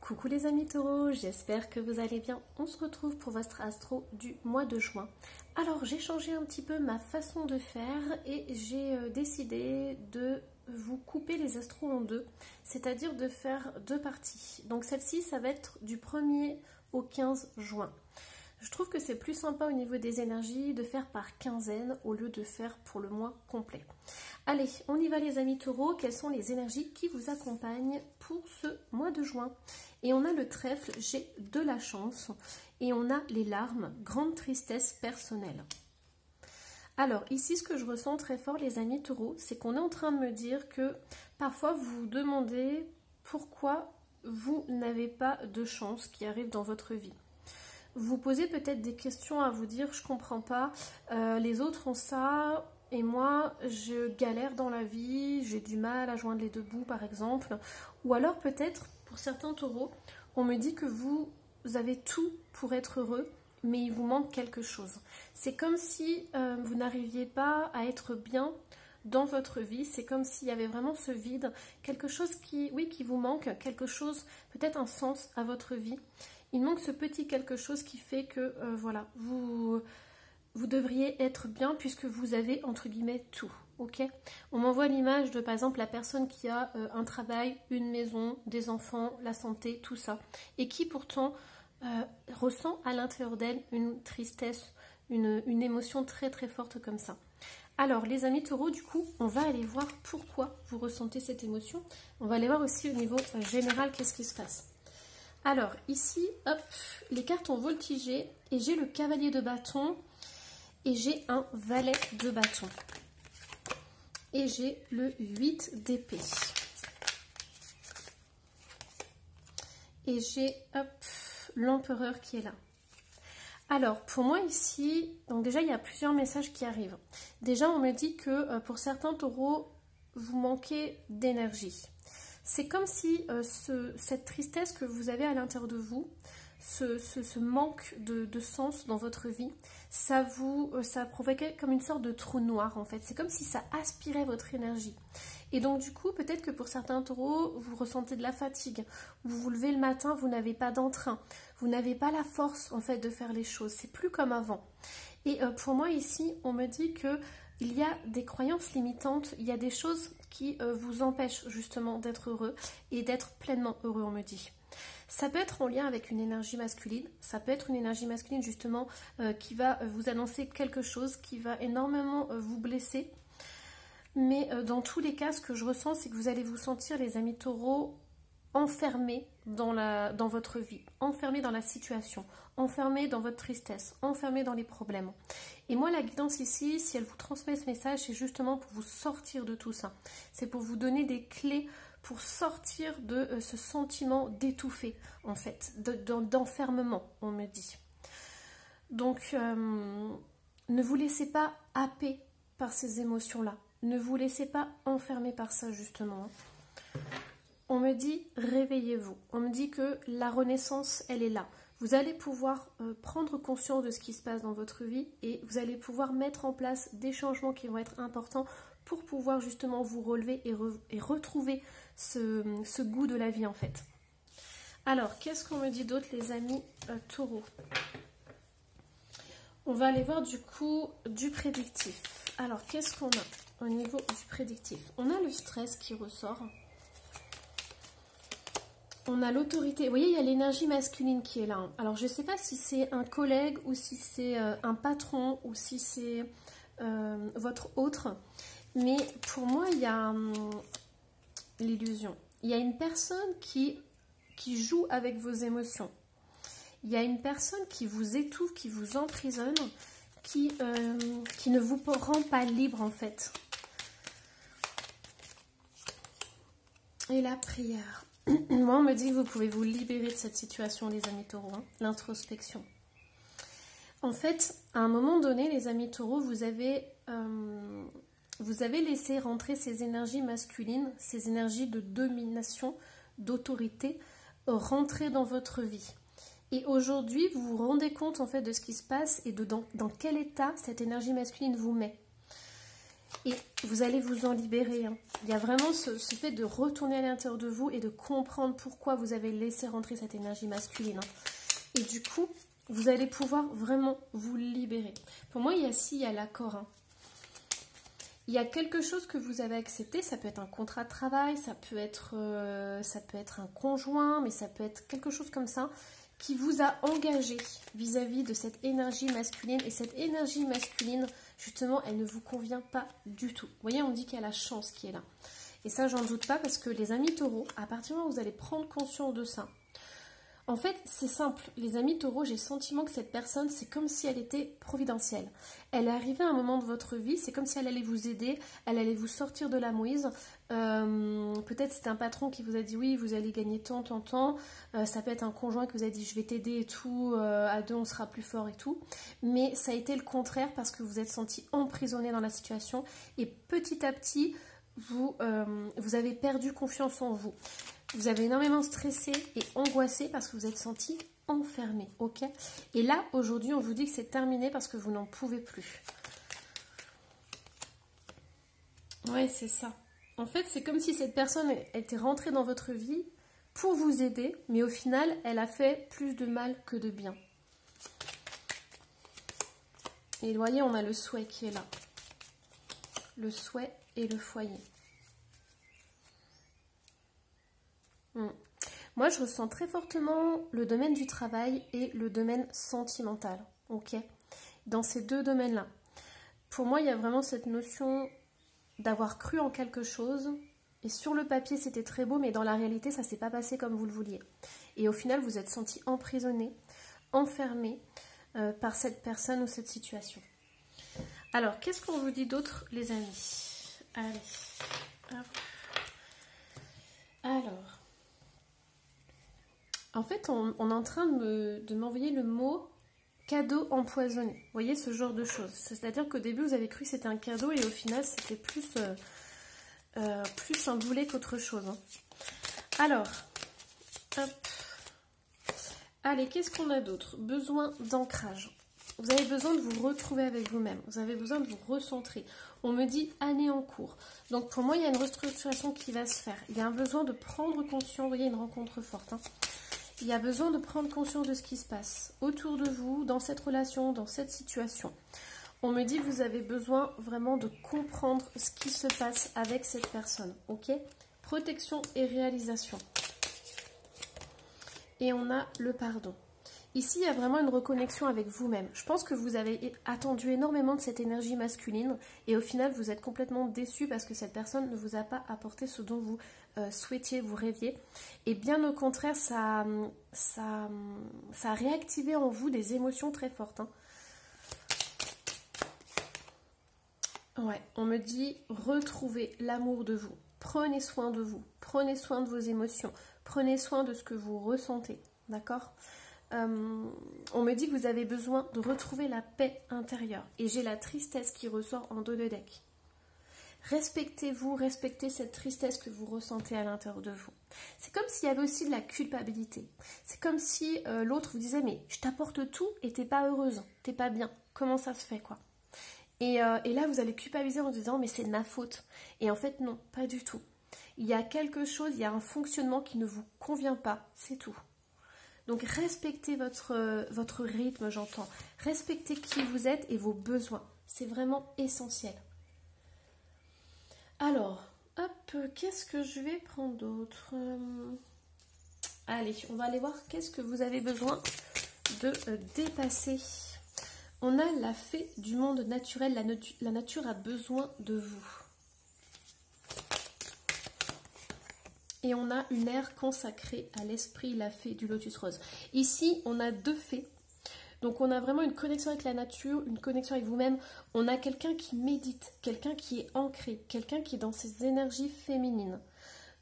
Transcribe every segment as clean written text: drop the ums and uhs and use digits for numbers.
Coucou les amis taureaux, j'espère que vous allez bien. On se retrouve pour votre astro du mois de juin. Alors j'ai changé un petit peu ma façon de faire et j'ai décidé de vous couper les astros en deux, c'est-à-dire de faire deux parties. Donc celle-ci, ça va être du 1er au 15 juin. Je trouve que c'est plus sympa au niveau des énergies de faire par quinzaine au lieu de faire pour le mois complet. Allez, on y va les amis taureaux. Quelles sont les énergies qui vous accompagnent pour ce mois de juin? Et on a le trèfle, j'ai de la chance. Et on a les larmes, grande tristesse personnelle. Alors ici, ce que je ressens très fort les amis taureaux, c'est qu'on est en train de me dire que parfois vous vous demandez pourquoi vous n'avez pas de chance qui arrive dans votre vie. Vous posez peut-être des questions à vous dire, je comprends pas, les autres ont ça et moi je galère dans la vie, j'ai du mal à joindre les deux bouts par exemple. Ou alors peut-être pour certains taureaux, on me dit que vous avez tout pour être heureux, mais il vous manque quelque chose. C'est comme si vous n'arriviez pas à être bien dans votre vie, c'est comme s'il y avait vraiment ce vide, quelque chose qui, oui, qui vous manque, quelque chose, peut-être un sens à votre vie. Il manque ce petit quelque chose qui fait que, voilà, vous devriez être bien puisque vous avez, entre guillemets, tout. Ok, on m'envoie l'image de, par exemple, la personne qui a un travail, une maison, des enfants, la santé, tout ça. Et qui, pourtant, ressent à l'intérieur d'elle une tristesse, une émotion très, très forte comme ça. Alors, les amis taureaux, du coup, on va aller voir pourquoi vous ressentez cette émotion. On va aller voir aussi au niveau général qu'est-ce qui se passe. Alors, ici, hop, les cartes ont voltigé et j'ai le cavalier de bâton et j'ai un valet de bâton. Et j'ai le 8 d'épée. Et j'ai, hop, l'empereur qui est là. Alors, pour moi ici, donc déjà, il y a plusieurs messages qui arrivent. Déjà, on me dit que pour certains taureaux, vous manquez d'énergie. C'est comme si cette tristesse que vous avez à l'intérieur de vous, ce manque de sens dans votre vie, ça provoquait comme une sorte de trou noir en fait. C'est comme si ça aspirait votre énergie. Et donc du coup, peut-être que pour certains taureaux, vous ressentez de la fatigue. Vous vous levez le matin, vous n'avez pas d'entrain. Vous n'avez pas la force en fait de faire les choses. C'est plus comme avant. Et pour moi ici, on me dit que il y a des croyances limitantes, il y a des choses qui vous empêchent justement d'être heureux et d'être pleinement heureux, on me dit. Ça peut être en lien avec une énergie masculine, ça peut être une énergie masculine justement qui va vous annoncer quelque chose, qui va énormément vous blesser. Mais dans tous les cas, ce que je ressens, c'est que vous allez vous sentir, les amis taureaux, enfermés dans votre vie, enfermés dans la situation, enfermés dans votre tristesse, enfermés dans les problèmes. Et moi, la guidance ici, si elle vous transmet ce message, c'est justement pour vous sortir de tout ça. C'est pour vous donner des clés pour sortir de ce sentiment d'étouffer, en fait, d'enfermement, on me dit. Donc, ne vous laissez pas happer par ces émotions-là. Ne vous laissez pas enfermer par ça, justement. On me dit, réveillez-vous. On me dit que la renaissance, elle est là. Vous allez pouvoir prendre conscience de ce qui se passe dans votre vie et vous allez pouvoir mettre en place des changements qui vont être importants pour pouvoir justement vous relever et retrouver ce goût de la vie en fait. Alors, qu'est-ce qu'on me dit d'autre les amis taureaux? On va aller voir du coup du prédictif. Alors, qu'est-ce qu'on a au niveau du prédictif? On a le stress qui ressort. On a l'autorité. Vous voyez, il y a l'énergie masculine qui est là. Alors, je ne sais pas si c'est un collègue ou si c'est un patron ou si c'est votre autre. Mais pour moi, il y a l'illusion. Il y a une personne qui joue avec vos émotions. Il y a une personne qui vous étouffe, qui vous emprisonne, qui ne vous rend pas libre en fait. Et la prière. Moi, on me dit que vous pouvez vous libérer de cette situation, les amis taureaux, hein, l'introspection. En fait, à un moment donné, les amis taureaux, vous avez laissé rentrer ces énergies masculines, ces énergies de domination, d'autorité, rentrer dans votre vie. Et aujourd'hui, vous vous rendez compte en fait de ce qui se passe et dans quel état cette énergie masculine vous met. Et vous allez vous en libérer. Hein. Il y a vraiment ce fait de retourner à l'intérieur de vous et de comprendre pourquoi vous avez laissé rentrer cette énergie masculine. Hein. Et du coup, vous allez pouvoir vraiment vous libérer. Pour moi, il y a l'accord. Hein. Il y a quelque chose que vous avez accepté. Ça peut être un contrat de travail, ça peut être un conjoint, mais ça peut être quelque chose comme ça qui vous a engagé vis-à-vis de cette énergie masculine. Et cette énergie masculine, justement, elle ne vous convient pas du tout. Vous voyez, on dit qu'il y a la chance qui est là. Et ça, j'en doute pas, parce que les amis taureaux, à partir du moment où vous allez prendre conscience de ça, en fait, c'est simple. Les amis taureaux, j'ai le sentiment que cette personne, c'est comme si elle était providentielle. Elle est arrivée à un moment de votre vie, c'est comme si elle allait vous aider, elle allait vous sortir de la mouise. Peut-être c'est un patron qui vous a dit oui, vous allez gagner tant. Ça peut être un conjoint qui vous a dit je vais t'aider et tout, à deux on sera plus fort et tout. Mais ça a été le contraire parce que vous vous êtes senti emprisonné dans la situation et petit à petit, vous avez perdu confiance en vous. Vous avez énormément stressé et angoissé parce que vous êtes senti enfermé, ok? Et là, aujourd'hui, on vous dit que c'est terminé parce que vous n'en pouvez plus. Ouais, c'est ça. En fait, c'est comme si cette personne était rentrée dans votre vie pour vous aider, mais au final, elle a fait plus de mal que de bien. Et vous voyez, on a le souhait qui est là. Le souhait et le foyer. Moi, je ressens très fortement le domaine du travail et le domaine sentimental, ok? Dans ces deux domaines-là. Pour moi, il y a vraiment cette notion d'avoir cru en quelque chose. Et sur le papier, c'était très beau, mais dans la réalité, ça ne s'est pas passé comme vous le vouliez. Et au final, vous êtes senti emprisonné, enfermé par cette personne ou cette situation. Alors, qu'est-ce qu'on vous dit d'autre, les amis? Allez. Alors... En fait, on est en train de m'envoyer le mot cadeau empoisonné. Vous voyez, ce genre de choses. C'est-à-dire qu'au début, vous avez cru que c'était un cadeau et au final, c'était plus un boulet qu'autre chose. Hein. Alors, hop. Allez, qu'est-ce qu'on a d'autre? Besoin d'ancrage. Vous avez besoin de vous retrouver avec vous-même. Vous avez besoin de vous recentrer. On me dit année en cours. Donc, pour moi, il y a une restructuration qui va se faire. Il y a un besoin de prendre conscience. Vous voyez, une rencontre forte. Hein. Il y a besoin de prendre conscience de ce qui se passe autour de vous, dans cette relation, dans cette situation. On me dit que vous avez besoin vraiment de comprendre ce qui se passe avec cette personne. Ok? Protection et réalisation. Et on a le pardon. Ici, il y a vraiment une reconnexion avec vous-même. Je pense que vous avez attendu énormément de cette énergie masculine et au final, vous êtes complètement déçu parce que cette personne ne vous a pas apporté ce dont vous souhaitiez, vous rêviez. Et bien au contraire, ça a réactivé en vous des émotions très fortes. Hein. Ouais, on me dit retrouvez l'amour de vous. Prenez soin de vous. Prenez soin de vos émotions. Prenez soin de ce que vous ressentez. D'accord ? On me dit que vous avez besoin de retrouver la paix intérieure. Et j'ai la tristesse qui ressort en dos de deck. Respectez-vous, respectez cette tristesse que vous ressentez à l'intérieur de vous. C'est comme s'il y avait aussi de la culpabilité. C'est comme si l'autre vous disait mais je t'apporte tout et t'es pas heureuse, t'es pas bien. Comment ça se fait quoi? Et là vous allez culpabiliser en disant mais c'est de ma faute. Et en fait non, pas du tout. Il y a quelque chose, il y a un fonctionnement qui ne vous convient pas, c'est tout. Donc respectez votre rythme, j'entends. Respectez qui vous êtes et vos besoins. C'est vraiment essentiel. Alors, hop, qu'est-ce que je vais prendre d'autre? Allez, on va aller voir qu'est-ce que vous avez besoin de dépasser. On a la fée du monde naturel. La nature a besoin de vous. Et on a une ère consacrée à l'esprit, la fée du lotus rose. Ici, on a deux fées. Donc, on a vraiment une connexion avec la nature, une connexion avec vous-même. On a quelqu'un qui médite, quelqu'un qui est ancré, quelqu'un qui est dans ses énergies féminines.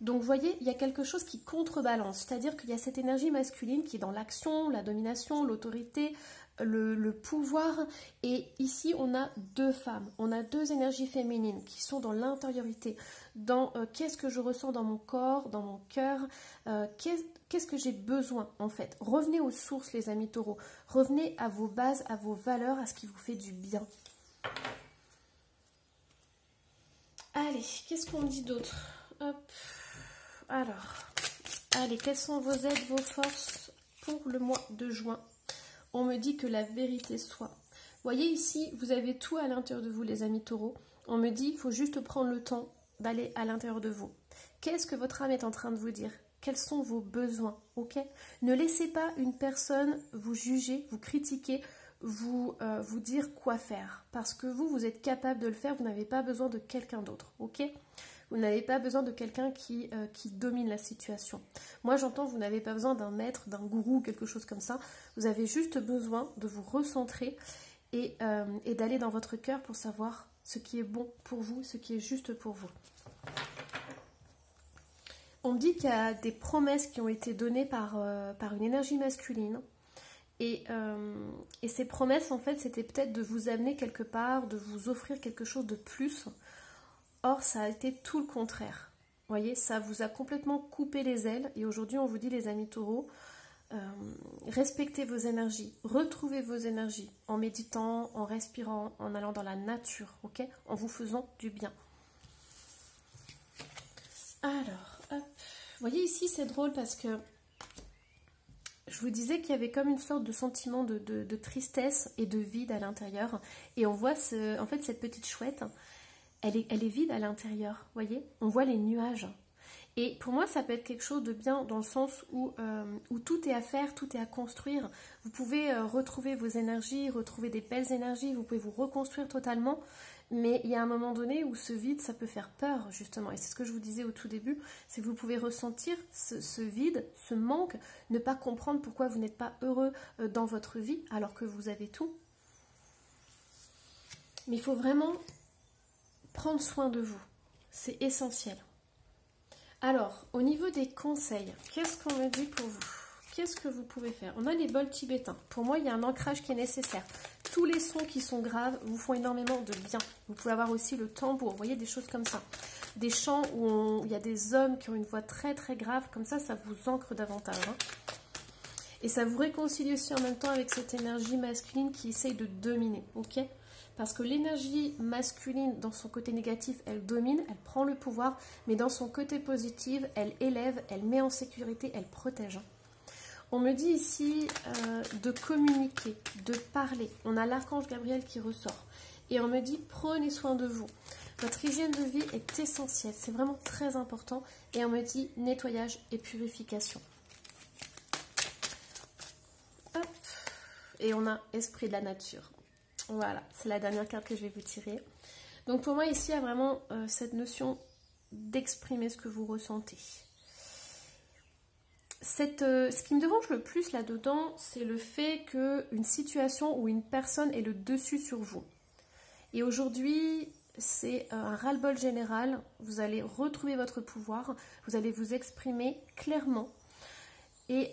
Donc, vous voyez, il y a quelque chose qui contrebalance. C'est-à-dire qu'il y a cette énergie masculine qui est dans l'action, la domination, l'autorité, le pouvoir. Et ici, on a deux femmes. On a deux énergies féminines qui sont dans l'intériorité. Dans qu'est-ce que je ressens dans mon corps, dans mon cœur, qu'est-ce que j'ai besoin en fait. Revenez aux sources les amis taureaux, revenez à vos bases, à vos valeurs, à ce qui vous fait du bien. Allez, qu'est-ce qu'on me dit d'autre? Hop. Alors, allez, quelles sont vos aides, vos forces pour le mois de juin? On me dit que la vérité soit. Vous voyez ici, vous avez tout à l'intérieur de vous, les amis taureaux. On me dit, il faut juste prendre le temps d'aller à l'intérieur de vous. Qu'est-ce que votre âme est en train de vous dire? Quels sont vos besoins? Ok? Ne laissez pas une personne vous juger, vous critiquer, vous dire quoi faire. Parce que vous êtes capable de le faire, vous n'avez pas besoin de quelqu'un d'autre. Ok? Vous n'avez pas besoin de quelqu'un qui domine la situation. Moi, j'entends, vous n'avez pas besoin d'un maître, d'un gourou, quelque chose comme ça. Vous avez juste besoin de vous recentrer et d'aller dans votre cœur pour savoir ce qui est bon pour vous, ce qui est juste pour vous. On me dit qu'il y a des promesses qui ont été données par une énergie masculine. Et ces promesses, en fait, c'était peut-être de vous amener quelque part, de vous offrir quelque chose de plus. Or, ça a été tout le contraire. Vous voyez, ça vous a complètement coupé les ailes. Et aujourd'hui, on vous dit, les amis taureaux, respectez vos énergies, retrouvez vos énergies en méditant, en respirant, en allant dans la nature, ok, en vous faisant du bien. Alors, hop. Vous voyez ici, c'est drôle parce que je vous disais qu'il y avait comme une sorte de sentiment de tristesse et de vide à l'intérieur. Et on voit, en fait, cette petite chouette, elle est vide à l'intérieur, vous voyez. On voit les nuages. Et pour moi, ça peut être quelque chose de bien dans le sens où tout est à faire, tout est à construire. Vous pouvez retrouver vos énergies, retrouver des belles énergies, vous pouvez vous reconstruire totalement. Mais il y a un moment donné où ce vide, ça peut faire peur, justement. Et c'est ce que je vous disais au tout début, c'est que vous pouvez ressentir ce vide, ce manque, ne pas comprendre pourquoi vous n'êtes pas heureux dans votre vie, alors que vous avez tout. Mais il faut vraiment prendre soin de vous. C'est essentiel. Alors, au niveau des conseils, qu'est-ce qu'on me dit pour vous? Qu'est-ce que vous pouvez faire? On a les bols tibétains. Pour moi, il y a un ancrage qui est nécessaire. Tous les sons qui sont graves vous font énormément de bien. Vous pouvez avoir aussi le tambour, vous voyez, des choses comme ça. Des chants où il y a des hommes qui ont une voix très très grave, comme ça vous ancre davantage. Hein. Et ça vous réconcilie aussi en même temps avec cette énergie masculine qui essaye de dominer, ok? Parce que l'énergie masculine, dans son côté négatif, elle domine, elle prend le pouvoir, mais dans son côté positif, elle élève, elle met en sécurité, elle protège. On me dit ici de communiquer, de parler. On a l'archange Gabriel qui ressort. Et on me dit, prenez soin de vous. Votre hygiène de vie est essentielle, c'est vraiment très important. Et on me dit, nettoyage et purification. Hop. Et on a esprit de la nature. Voilà, c'est la dernière carte que je vais vous tirer. Donc pour moi, ici, il y a vraiment cette notion d'exprimer ce que vous ressentez. Ce qui me dérange le plus là-dedans, c'est le fait qu'une situation ou une personne ait le dessus sur vous. Et aujourd'hui, c'est un ras-le-bol général. Vous allez retrouver votre pouvoir, vous allez vous exprimer clairement. Et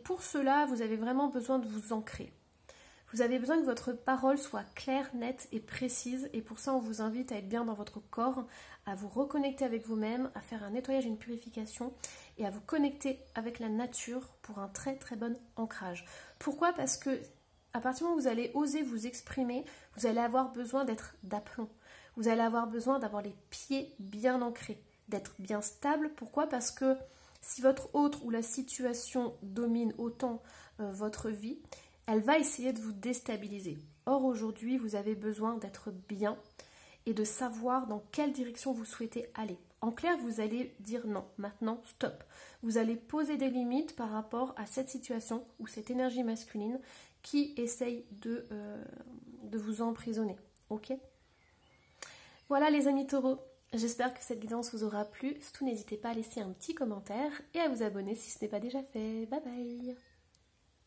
pour cela, vous avez vraiment besoin de vous ancrer. Vous avez besoin que votre parole soit claire, nette et précise. Et pour ça, on vous invite à être bien dans votre corps, à vous reconnecter avec vous-même, à faire un nettoyage et une purification et à vous connecter avec la nature pour un très très bon ancrage. Pourquoi? Parce que à partir du moment où vous allez oser vous exprimer, vous allez avoir besoin d'être d'aplomb. Vous allez avoir besoin d'avoir les pieds bien ancrés, d'être bien stable. Pourquoi? Parce que si votre autre ou la situation domine autant votre vie, elle va essayer de vous déstabiliser. Or, aujourd'hui, vous avez besoin d'être bien et de savoir dans quelle direction vous souhaitez aller. En clair, vous allez dire non, maintenant, stop. Vous allez poser des limites par rapport à cette situation ou cette énergie masculine qui essaye de vous emprisonner. Ok? Voilà les amis taureaux. J'espère que cette guidance vous aura plu. Surtout, n'hésitez pas à laisser un petit commentaire et à vous abonner si ce n'est pas déjà fait. Bye bye!